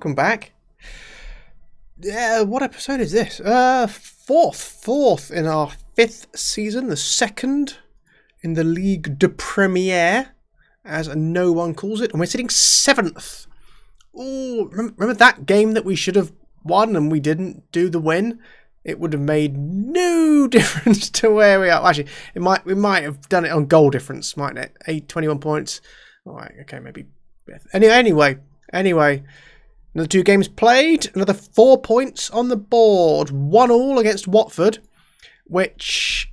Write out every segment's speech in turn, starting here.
welcome back. Yeah, what episode is this? Fourth in our 5th season, the 2nd in the Ligue de Première, as no one calls it, and we're sitting 7th. Oh, remember that game that we should have won and we didn't do the win? It would have made no difference to where we are. Actually, we might have done it on goal difference, mightn't it? 21 points. All right, okay, maybe. Anyway, another 2 games played, another 4 points on the board. 1-1 against Watford, which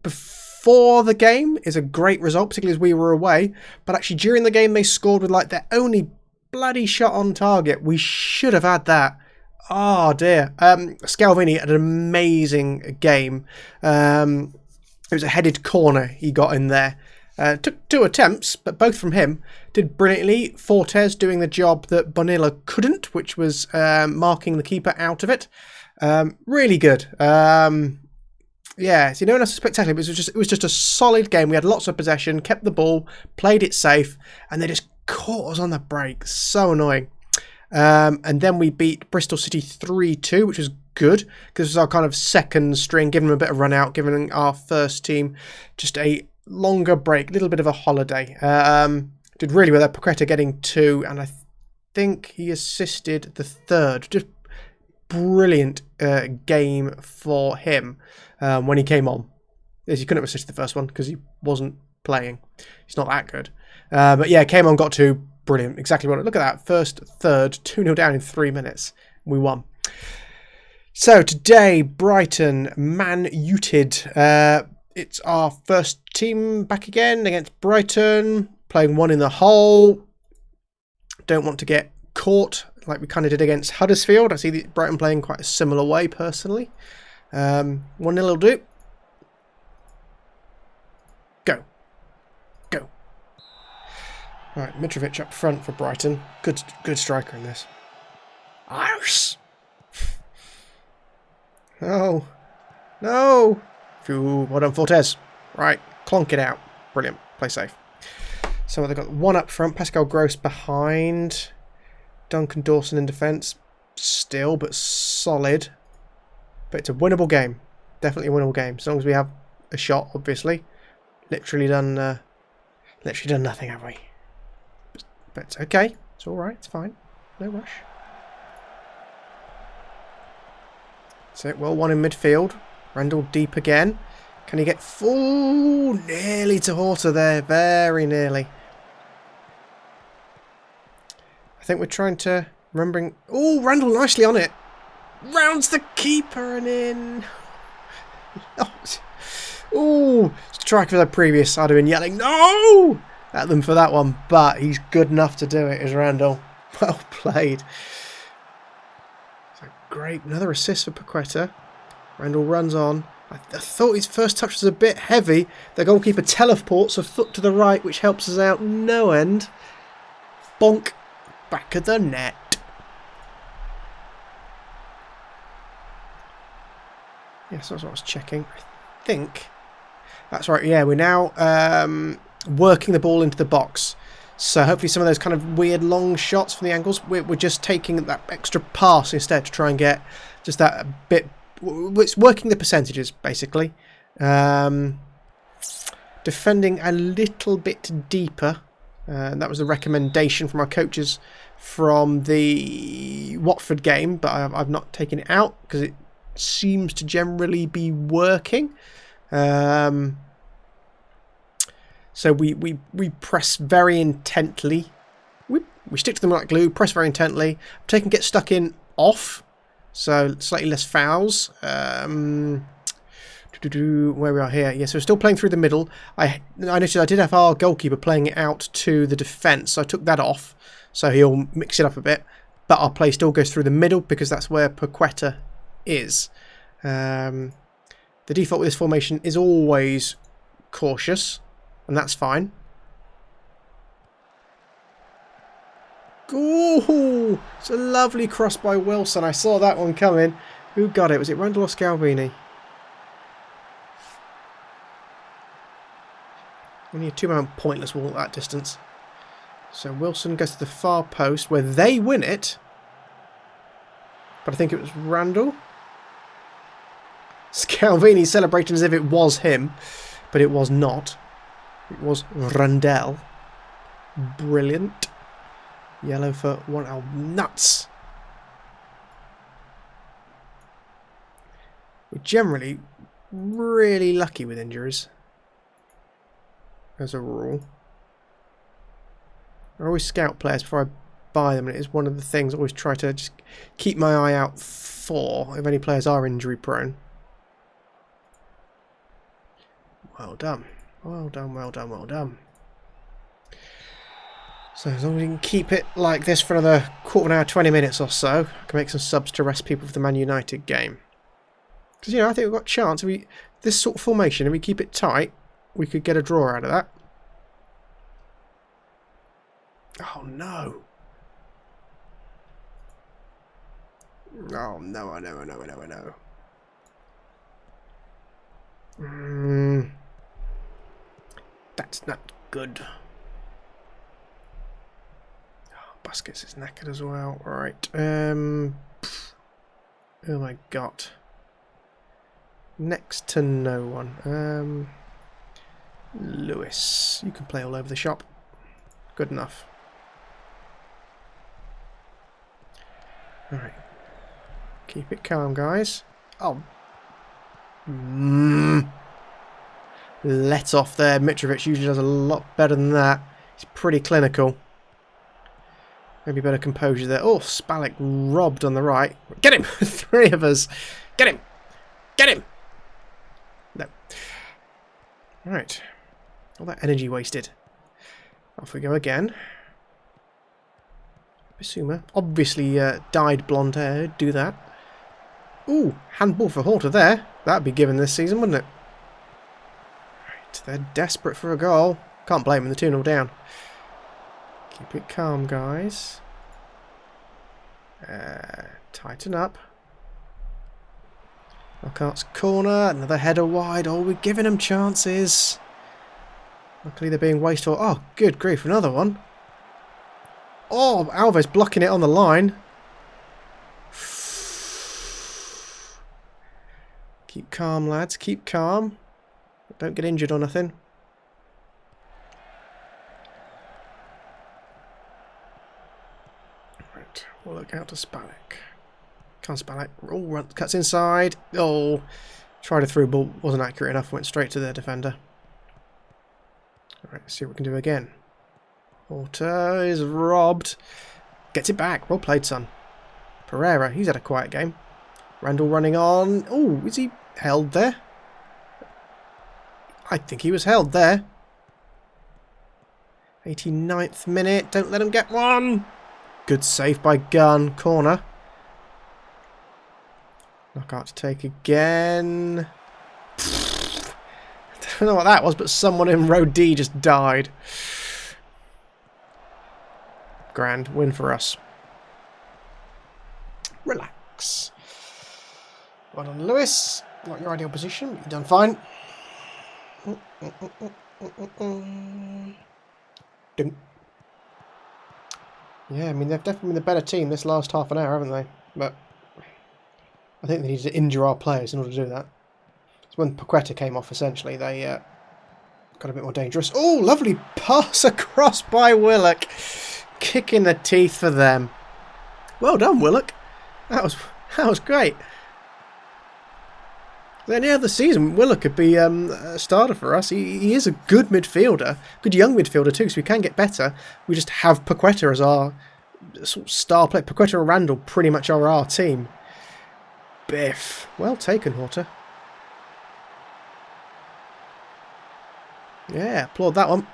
before the game is a great result, particularly as we were away. But actually during the game they scored with like their only bloody shot on target. We should have had that. Oh dear. Scalvini had an amazing game. It was a headed corner he got in there. Took 2 attempts, but both from him. Did brilliantly. Fortes doing the job that Bonilla couldn't, which was marking the keeper out of it. Really good. Yeah, so no one else is spectacular, but it was just a solid game. We had lots of possession, kept the ball, played it safe, and they just caught us on the break. So annoying. And then we beat Bristol City 3-2, which was good, because it was our kind of second string, giving them a bit of run out, giving our first team just a longer break, a little bit of a holiday. Did really well there. Paqueta getting 2, and I think he assisted the 3rd. Just brilliant game for him when he came on. He couldn't have assisted the first one because he wasn't playing. He's not that good. But yeah, came on, got 2. Brilliant. Exactly what. Look at that. First, 3rd, 2-0 down in 3 minutes. We won. So today, Brighton, Man Utd. It's our first team back again against Brighton. Playing 1 in the hole. Don't want to get caught like we kind of did against Huddersfield. I see Brighton playing quite a similar way personally. 1-0 will do. Go. Right, Mitrovic up front for Brighton. Good striker in this. Arse! No. Phew, well done, Fortes. Right, clonk it out. Brilliant. Play safe. So they've got 1 up front. Pascal Gross behind. Duncan Dawson in defence. Still, but solid. But it's a winnable game. Definitely a winnable game. As long as we have a shot, obviously. Literally done nothing, have we? But it's okay. It's all right. It's fine. No rush. So, well, 1 in midfield. Randall deep again. Can he get full? Nearly to Horta there. Very nearly. I think we're trying to... Remembering... Oh, Randall nicely on it. Rounds the keeper and in. Oh, strike for the previous. I'd have been yelling, no! At them for that one, but he's good enough to do it, is Randall. Well played. So great, another assist for Paqueta. Randall runs on. I thought his first touch was a bit heavy. The goalkeeper teleports a foot to the right, which helps us out no end. Bonk. Back of the net. Yes, that's what I was checking. I think that's right. Yeah, we're now working the ball into the box. So hopefully some of those kind of weird long shots from the angles, we're just taking that extra pass instead to try and get just that bit. It's working the percentages, basically. Defending a little bit deeper. That was a recommendation from our coaches from the Watford game, but I've not taken it out because it seems to generally be working. So we press very intently. We stick to them like glue, press very intently. I'm taking get stuck in off, so slightly less fouls. Where we are here. Yeah, so we're still playing through the middle. I noticed I did have our goalkeeper playing it out to the defence, so I took that off, so he'll mix it up a bit. But our play still goes through the middle because that's where Paqueta is. The default with this formation is always cautious, and that's fine. Ooh, it's a lovely cross by Wilson. I saw that one coming. Who got it? Was it Randall or Scalvini? Only a 2-man pointless wall at that distance. So Wilson goes to the far post where they win it. but I think it was Randall. Scalvini celebrating as if it was him, but it was not. It was Randell. Brilliant. Yellow for one. Oh, nuts. We're generally really lucky with injuries, as a rule. I always scout players before I buy them, and it is one of the things I always try to just keep my eye out for if any players are injury prone. Well done. Well done, well done, well done. So as long as we can keep it like this for another quarter of an hour, 20 minutes or so, I can make some subs to rest people for the Man United game. Because, you know, I think we've got a chance. If this sort of formation, if we keep it tight, we could get a draw out of that. Oh, no. Oh, no, I know, I know, I know, I know. That's not good. Oh, Busquets is knackered as well. Right. Who have I got? Next to no one. Lewis. You can play all over the shop. Good enough. Alright. Keep it calm, guys. Oh. Let off there. Mitrovic usually does a lot better than that. He's pretty clinical. Maybe better composure there. Oh, Spalek robbed on the right. Get him! 3 of us. Get him! Get him! No. Right. All that energy wasted. Off we go again. Bissouma. Obviously dyed blonde hair. Do that. Ooh, handball for Horta there. That'd be given this season, wouldn't it? Right, they're desperate for a goal. Can't blame them, they're 2-0 down. Keep it calm, guys. Tighten up. Lockhart corner, another header wide. Oh, we're giving them chances. Luckily they're being wasteful. Oh, good grief, another one. Oh, Alves blocking it on the line. Keep calm, lads. Keep calm. Don't get injured or nothing. Right, we'll look out to Spalek. Can't Spalek. Oh, cuts inside. Oh, tried a through ball. Wasn't accurate enough. Went straight to their defender. Alright, let's see what we can do again. Horta is robbed. Gets it back. Well played, son. Pereira, he's had a quiet game. Randall running on. Oh, is he held there? I think he was held there. 89th minute. Don't let him get one. Good save by Gunn. Corner. Knockout to take again. I don't know what that was, but someone in row D just died. Grand win for us. Relax. Well done, Lewis. Not your ideal position, but you've done fine. Yeah, I mean, they've definitely been the better team this last half an hour, haven't they? But I think they need to injure our players in order to do that. So when Paqueta came off, essentially, they got a bit more dangerous. Oh, lovely pass across by Willock. Kick in the teeth for them. Well done, Willock. That was great. Any other season, Willock could be a starter for us. He is a good midfielder, good young midfielder too, so we can get better. We just have Paqueta as our sort of star player. Paqueta and Randall pretty much are our team. Biff. Well taken, Horta. Yeah, applaud that one.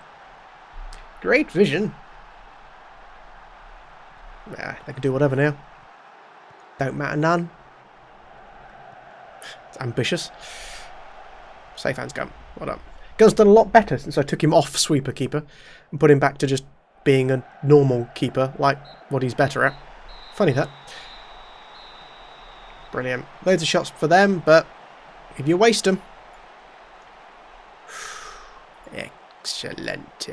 Great vision. Nah, they can do whatever now. Don't matter none. It's ambitious. Safe hands, Gun. Well done. Gun's done a lot better since I took him off sweeper keeper and put him back to just being a normal keeper, like what he's better at. Funny that. Brilliant. Loads of shots for them, but if you waste them. Excellent.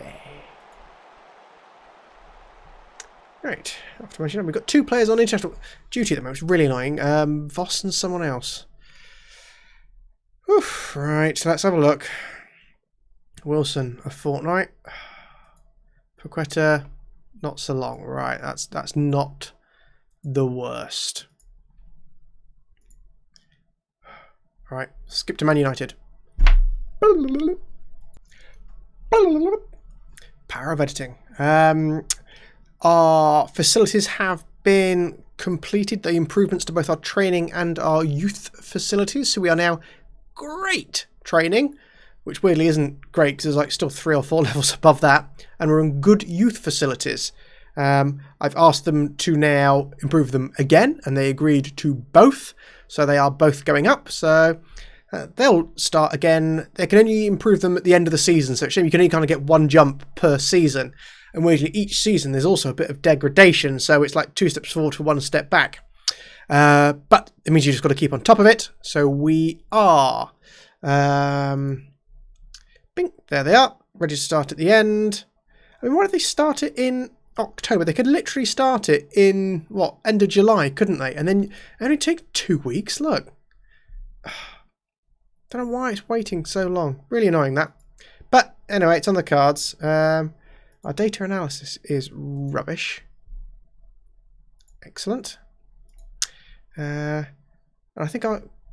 Right, after mentioning we've got 2 players on international duty at the moment. It's really annoying. Voss and someone else. Oof, right, so let's have a look. Wilson, a fortnight. Paqueta, not so long. Right, that's not the worst. Right, skip to Man United. Power of editing. Our facilities have been completed, the improvements to both our training and our youth facilities. So we are now great training, which weirdly isn't great because there's like still 3 or 4 levels above that. And we're in good youth facilities. I've asked them to now improve them again, and they agreed to both. So they are both going up. So they'll start again. They can only improve them at the end of the season. So you can only kind of get 1 jump per season. And weirdly, each season there's also a bit of degradation, so it's like 2 steps forward for 1 step back. But it means you just got to keep on top of it. So we are, bing, there they are, ready to start at the end. I mean, why did they start it in October? They could literally start it in end of July, couldn't they? And then it only take 2 weeks. Look, don't know why it's waiting so long. Really annoying that. But anyway, it's on the cards. Our data analysis is rubbish. Excellent. I think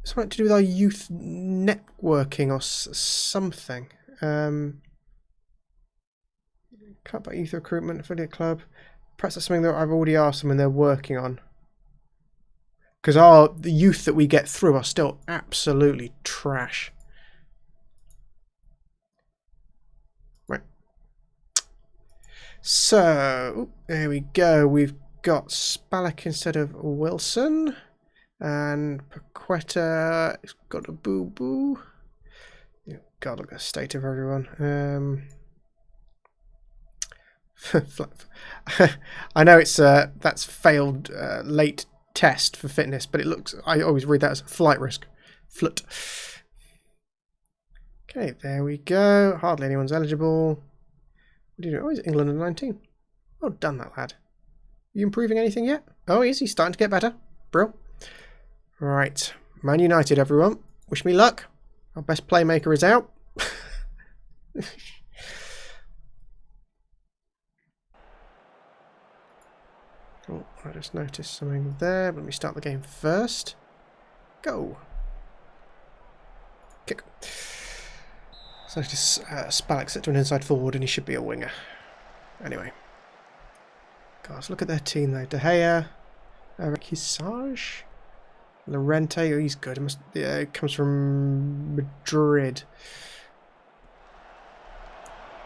something to do with our youth networking or something. Cut by youth recruitment, affiliate club. Perhaps that's something that I've already asked them and they're working on. Because the youth that we get through are still absolutely trash. So, there we go. We've got Spalek instead of Wilson. And Paqueta has got a boo-boo. God, look at the state of everyone. I know it's that's failed late test for fitness, but it looks, I always read that as flight risk. Flut. Okay, there we go. Hardly anyone's eligible. What do you do? Oh, he's England under 19. Well done, that lad. You improving anything yet? Oh, is he starting to get better? Brill. Right. Man United, everyone. Wish me luck. Our best playmaker is out. Oh, I just noticed something there. Let me start the game first. Go. Kick. So just Spalek set to an inside forward and he should be a winger. Anyway. Guys, look at their team though. De Gea, Kisage, Lorente, oh, he's good. It comes from Madrid.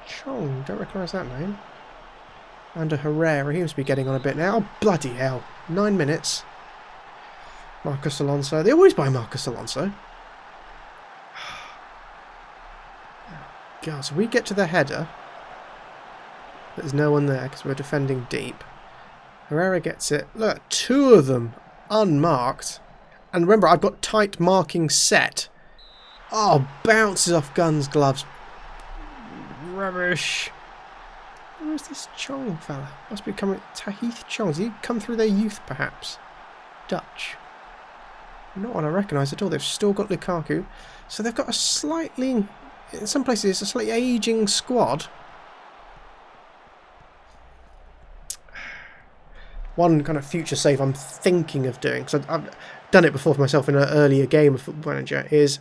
Chong, don't recognise that name. Under Herrera, he must be getting on a bit now. Oh, bloody hell. 9 minutes. Marcus Alonso. They always buy Marcus Alonso. God, so we get to the header. There's no one there because we're defending deep. Herrera gets it. Look, 2 of them unmarked. And remember, I've got tight marking set. Oh, bounces off Gunn's gloves. Rubbish. Where's this Chong fella? Must be coming. Tahith Chong. Has he come through their youth, perhaps? Dutch. Not one I recognise at all. They've still got Lukaku. So they've got a slightly... In some places, it's a slightly ageing squad. One kind of future save I'm thinking of doing, because I've done it before for myself in an earlier game of Football Manager, is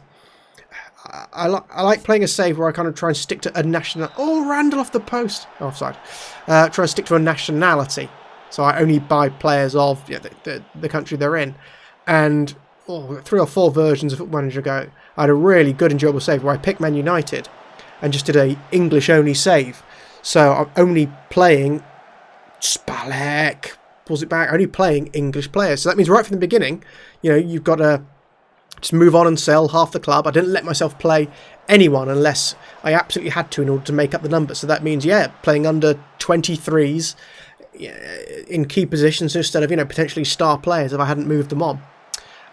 I like playing a save where I kind of try and stick to a national... Oh, Randall off the post! Offside. Try and stick to a nationality. So I only buy players of the country they're in. And 3 or 4 versions of Football Manager ago, I had a really good, enjoyable save where I picked Man United and just did a English-only save. So I'm only playing Spalek, pulls it back, only playing English players. So that means right from the beginning, you've got to just move on and sell half the club. I didn't let myself play anyone unless I absolutely had to in order to make up the numbers. So that means, playing under 23s in key positions instead of, potentially star players if I hadn't moved them on.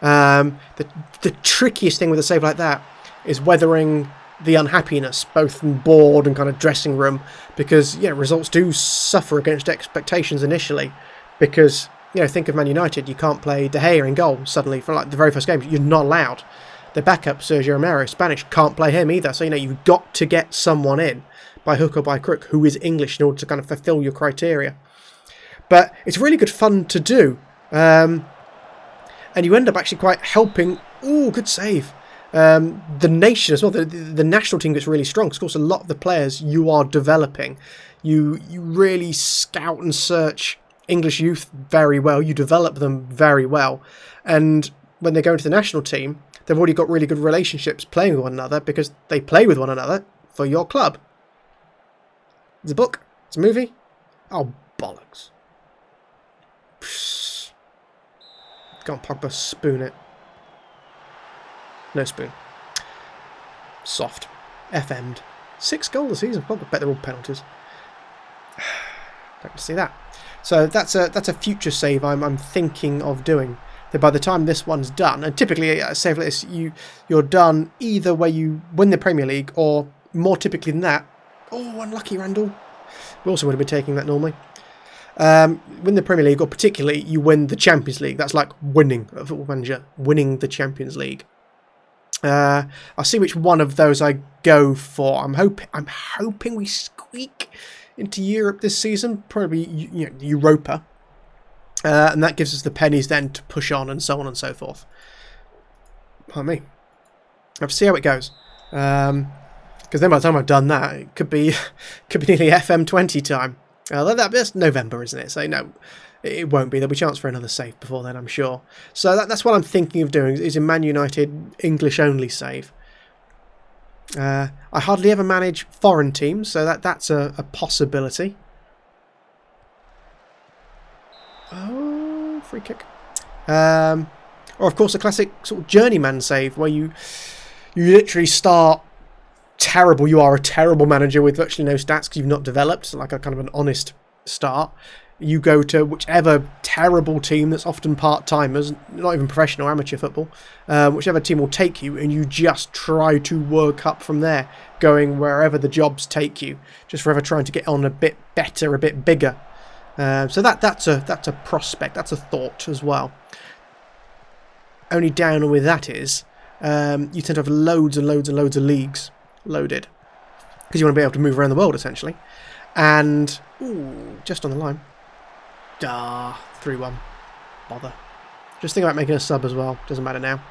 The trickiest thing with a save like that is weathering the unhappiness, both in board and kind of dressing room, because results do suffer against expectations initially. Because think of Man United, you can't play De Gea in goal suddenly for like the very first game. You're not allowed. The backup Sergio Romero, Spanish, can't play him either. So you've got to get someone in by hook or by crook who is English in order to kind of fulfil your criteria. But it's really good fun to do, and you end up actually quite helping. Oh, good save. The nation as well. The national team gets really strong. Because of course, a lot of the players you are developing, you really scout and search English youth very well. You develop them very well, and when they go into the national team, they've already got really good relationships playing with one another because they play with one another for your club. It's a book. It's a movie. Oh, bollocks. Go on, Pogba, spoon it. No spoon. Soft. FM'd. 6 goals this season. Pogba, bet they're all penalties. Don't see that. So that's a future save I'm thinking of doing. That by the time this one's done, and typically a save like this, you're done either where you win the Premier League or more typically than that. Oh, unlucky Randall. We also would have been taking that normally. Win the Premier League, or particularly you win the Champions League. That's like winning a Football Manager, winning the Champions League. I'll see which one of those I go for. I'm hoping we squeak into Europe this season, probably Europa, and that gives us the pennies then to push on and so on and so forth. Pardon me. I have to see how it goes. Because then by the time I've done that, it could be nearly FM20 time. That's November, isn't it? So no, it won't be. There'll be a chance for another save before then, I'm sure. So that's what I'm thinking of doing, is a Man United English-only save. I hardly ever manage foreign teams, so that's a possibility. Oh, free kick. Or, of course, a classic sort of journeyman save, where you literally start terrible. You are a terrible manager with virtually no stats because you've not developed, so like a kind of an honest start. You go to whichever terrible team that's often part-timers, not even professional, amateur football, whichever team will take you, and you just try to work up from there, going wherever the jobs take you, just forever trying to get on a bit better, a bit bigger. So that's a prospect, that's a thought as well. Only down with that is, you tend to have loads and loads and loads of leagues loaded, because you want to be able to move around the world, essentially. And, ooh, just on the line. 3-1. Bother. Just think about making a sub as well. Doesn't matter now.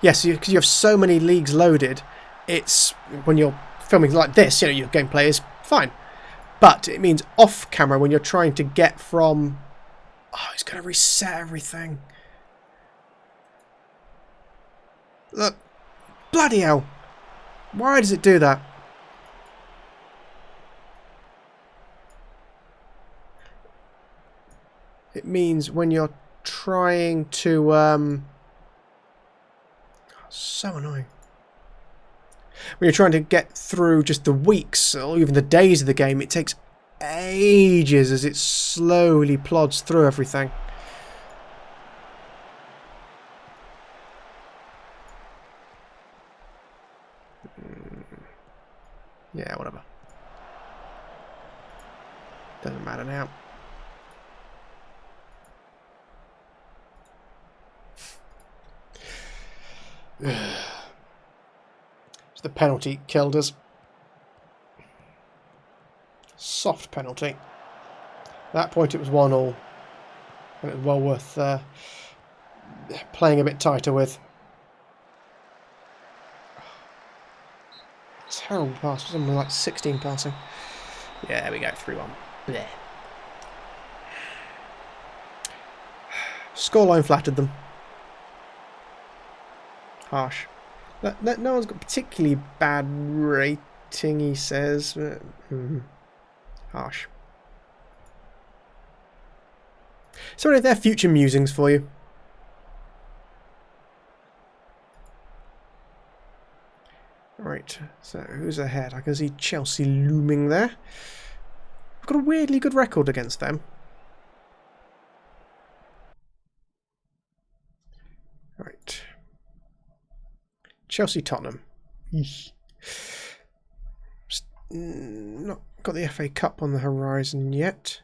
Yes, because you have so many leagues loaded, it's, when you're filming like this, your gameplay is fine. But it means off camera, when you're trying to get from... Oh, it's going to reset everything. Look. Bloody hell. Why does it do that? It means when you're trying to... so annoying. When you're trying to get through just the weeks or even the days of the game, it takes ages as it slowly plods through everything. Yeah, whatever. Doesn't matter now. The penalty killed us. Soft penalty. At that point it was 1-1. And it was well worth playing a bit tighter with. Terrible pass. Something like 16 passing. Yeah, there we go. 3-1. Blech. Scoreline flattered them. Harsh. No one's got particularly bad rating, he says. Harsh. So what are their future musings for you? Right, so who's ahead? I can see Chelsea looming there. We've got a weirdly good record against them. Right. Chelsea, Tottenham. Not got the FA Cup on the horizon yet.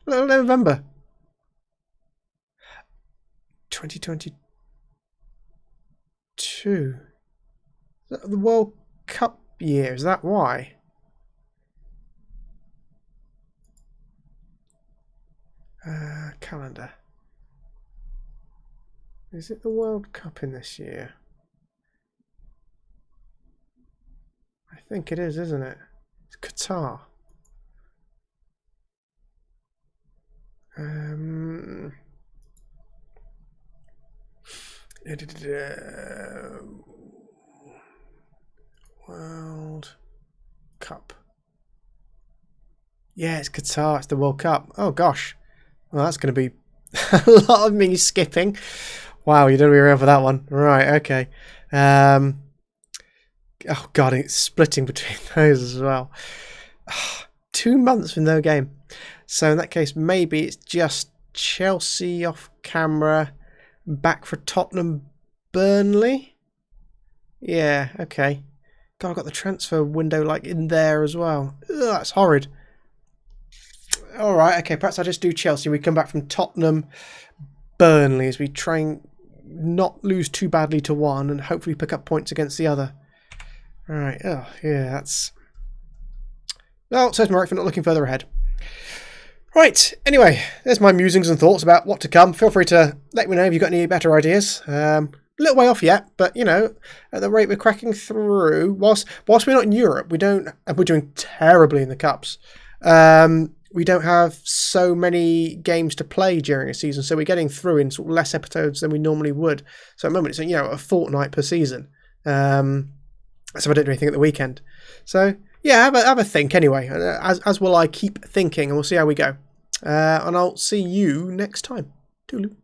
Little November. 2022. Is that the World Cup year? Is that why? Calendar. Is it the World Cup in this year? I think it is, isn't it? It's Qatar. World Cup. Yeah, it's Qatar. It's the World Cup. Oh gosh. Well, that's going to be a lot of me skipping. Wow, you don't be around for that one. Right, okay. Oh god, it's splitting between those as well. 2 months with no game. So in that case, maybe it's just Chelsea off camera, back for Tottenham, Burnley. Yeah, okay. God, I've got the transfer window like in there as well. Ugh, that's horrid. All right, okay. Perhaps I'll just do Chelsea. We come back from Tottenham, Burnley as we try and not lose too badly to one and hopefully pick up points against the other. All right. Oh, yeah, that's... Well, says Marek for not looking further ahead. Right, anyway, there's my musings and thoughts about what to come. Feel free to let me know if you've got any better ideas. A little way off yet, but, you know, at the rate we're cracking through, whilst we're not in Europe, we're doing terribly in the Cups. We don't have so many games to play during a season, so we're getting through in sort of less episodes than we normally would. So at the moment, it's, you know, a fortnight per season. So I don't do anything at the weekend. So... yeah, have a think anyway, as will I keep thinking, and we'll see how we go. And I'll see you next time. Toodaloo.